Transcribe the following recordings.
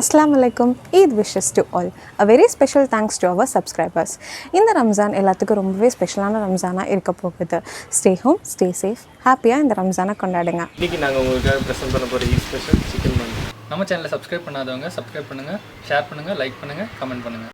Assalamu alaikum. Eid wishes to all. A very special thanks to our subscribers. இந்த ரம்ஜான் எல்லாத்துக்கும் ரொம்பவே ஸ்பெஷலான ரம்ஜானாக இருக்க போகுது. ஸ்டே ஹோம், ஸ்டே சேஃப், ஹாப்பியாக இந்த ரம்ஜானை கொண்டாடுங்க. இன்றைக்கி நாங்கள் உங்களுக்காக ப்ரெசென்ட் பண்ண போகிற ஈத் ஸ்பெஷல் சிக்கன் மந்தி. நம்ம சேனலை சப்ஸ்கிரைப் பண்ணாதவங்க சப்ஸ்கிரைப் பண்ணுங்கள், ஷேர் பண்ணுங்கள், லைக் பண்ணுங்கள், கமெண்ட் பண்ணுங்கள்.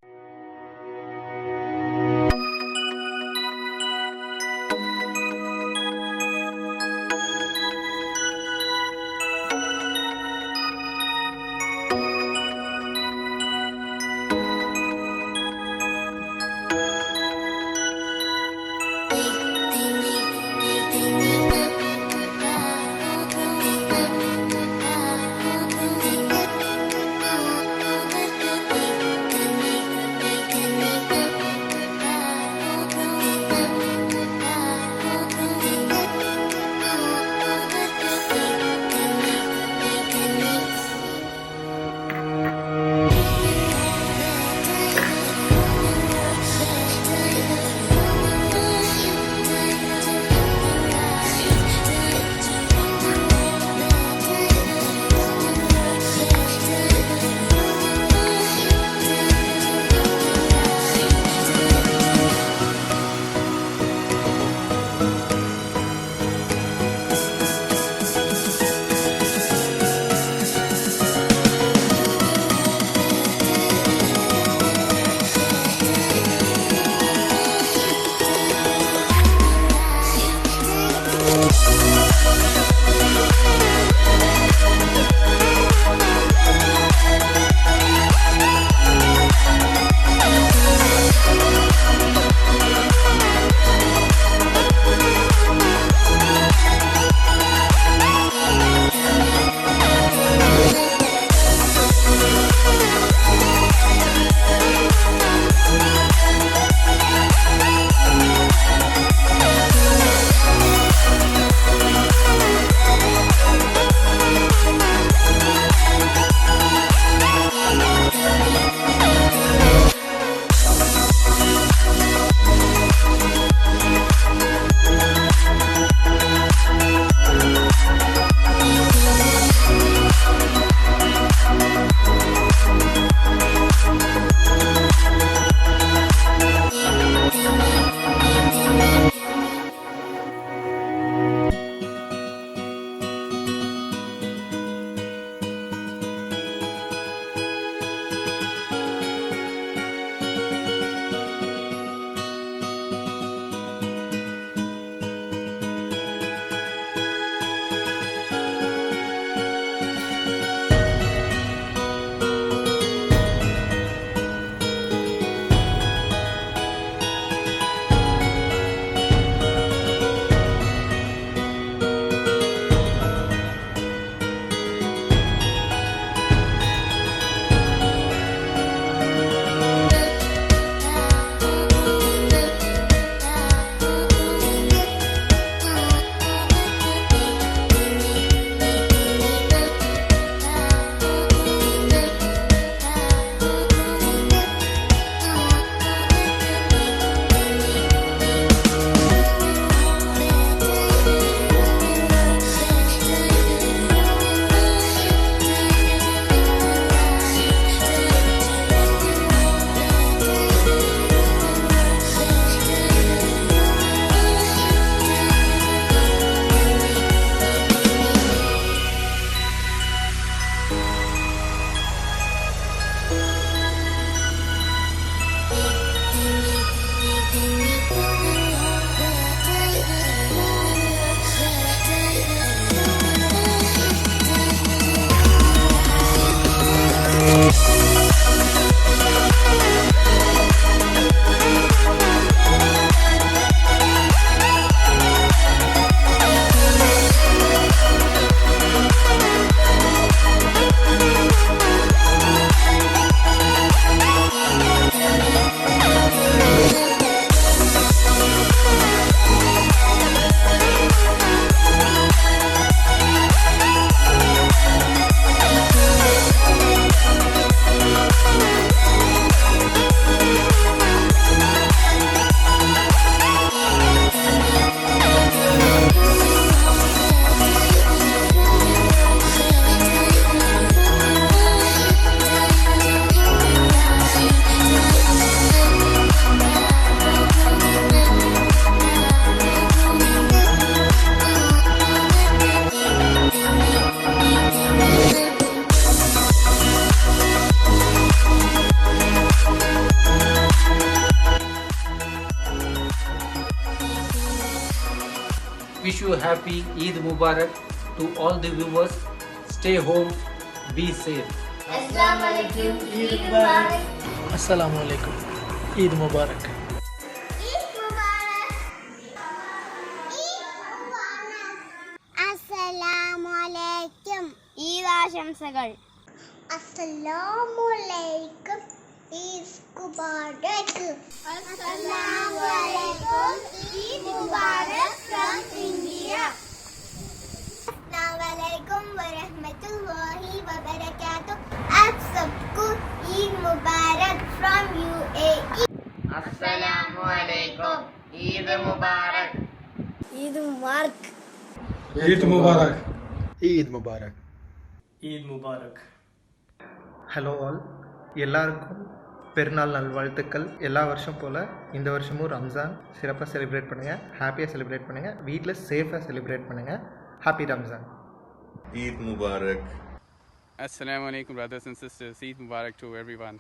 you happy Eid Mubarak to all the viewers. Stay home, be safe. Assalamu alaikum. Eid Mubarak. Assalamu alaikum. Eid Mubarak. Eid Mubarak. Assalamu alaikum. Eid ആശംസകൾ. Assalamu alaikum. Eid Mubarak. Assalamu alaikum. Eid Mubarak from India. Assalamualaikum warahmatullahi wabarakatuh. आप सबको ईद मुबारक from UAE. Assalamualaikum. Eid Mubarak. Eid Mubarak. Eid Mubarak. Eid Mubarak. Eid Mubarak. Hello all, எல்லாருக்கும் பெருநாள் நல்வாழ்த்துக்கள். எல்லா வருஷம் போல் இந்த வருஷமும் ரம்ஜான் சிறப்பாக செலிப்ரேட் பண்ணுங்கள், ஹாப்பியாக செலிப்ரேட் பண்ணுங்கள், வீட்டில் சேஃபாக செலிப்ரேட் பண்ணுங்கள். ஹாப்பி Ramzan. Eid Mubarak. Assalamu alaikum brothers and sisters. Eid Mubarak to everyone.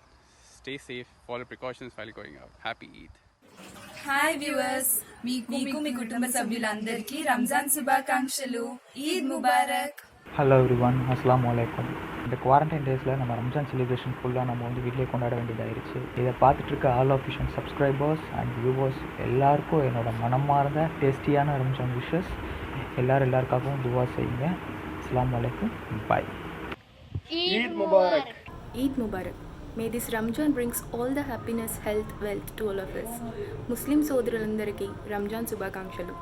Stay safe, follow precautions while going out. Happy Eid. Hi viewers, మీకు మీ కుటుంబ సభ్యులందరికీ రంజాన్ శుభాకాంక్షలు. ఈద్ ముబారక్. ஹலோ எவ்ரிவன், அஸ்ஸலாமு அலைக்கும். இந்த குவாரண்டைன் டேஸில் நம்ம ரம்ஜான் செலிப்ரேஷன் ஃபுல்லாக நம்ம வந்து வீட்டிலே கொண்டாட வேண்டியதாகிடுச்சு. இதை பார்த்துட்டு இருக்க all official subscribers and viewers எல்லாருக்கும் என்னோட மனமார்ந்த டேஸ்டியான ரம்ஜான் விஷஸ். எல்லாருக்காகவும் துவா செய்யுங்க. அஸ்ஸலாமு அலைக்கும், பாய். Eid Mubarak. Eid Mubarak. May this Ramjan brings all the happiness, health, wealth to all of us. Muslim సోదరులందరికీ రంజాన్ శుభాకాంక్షలు.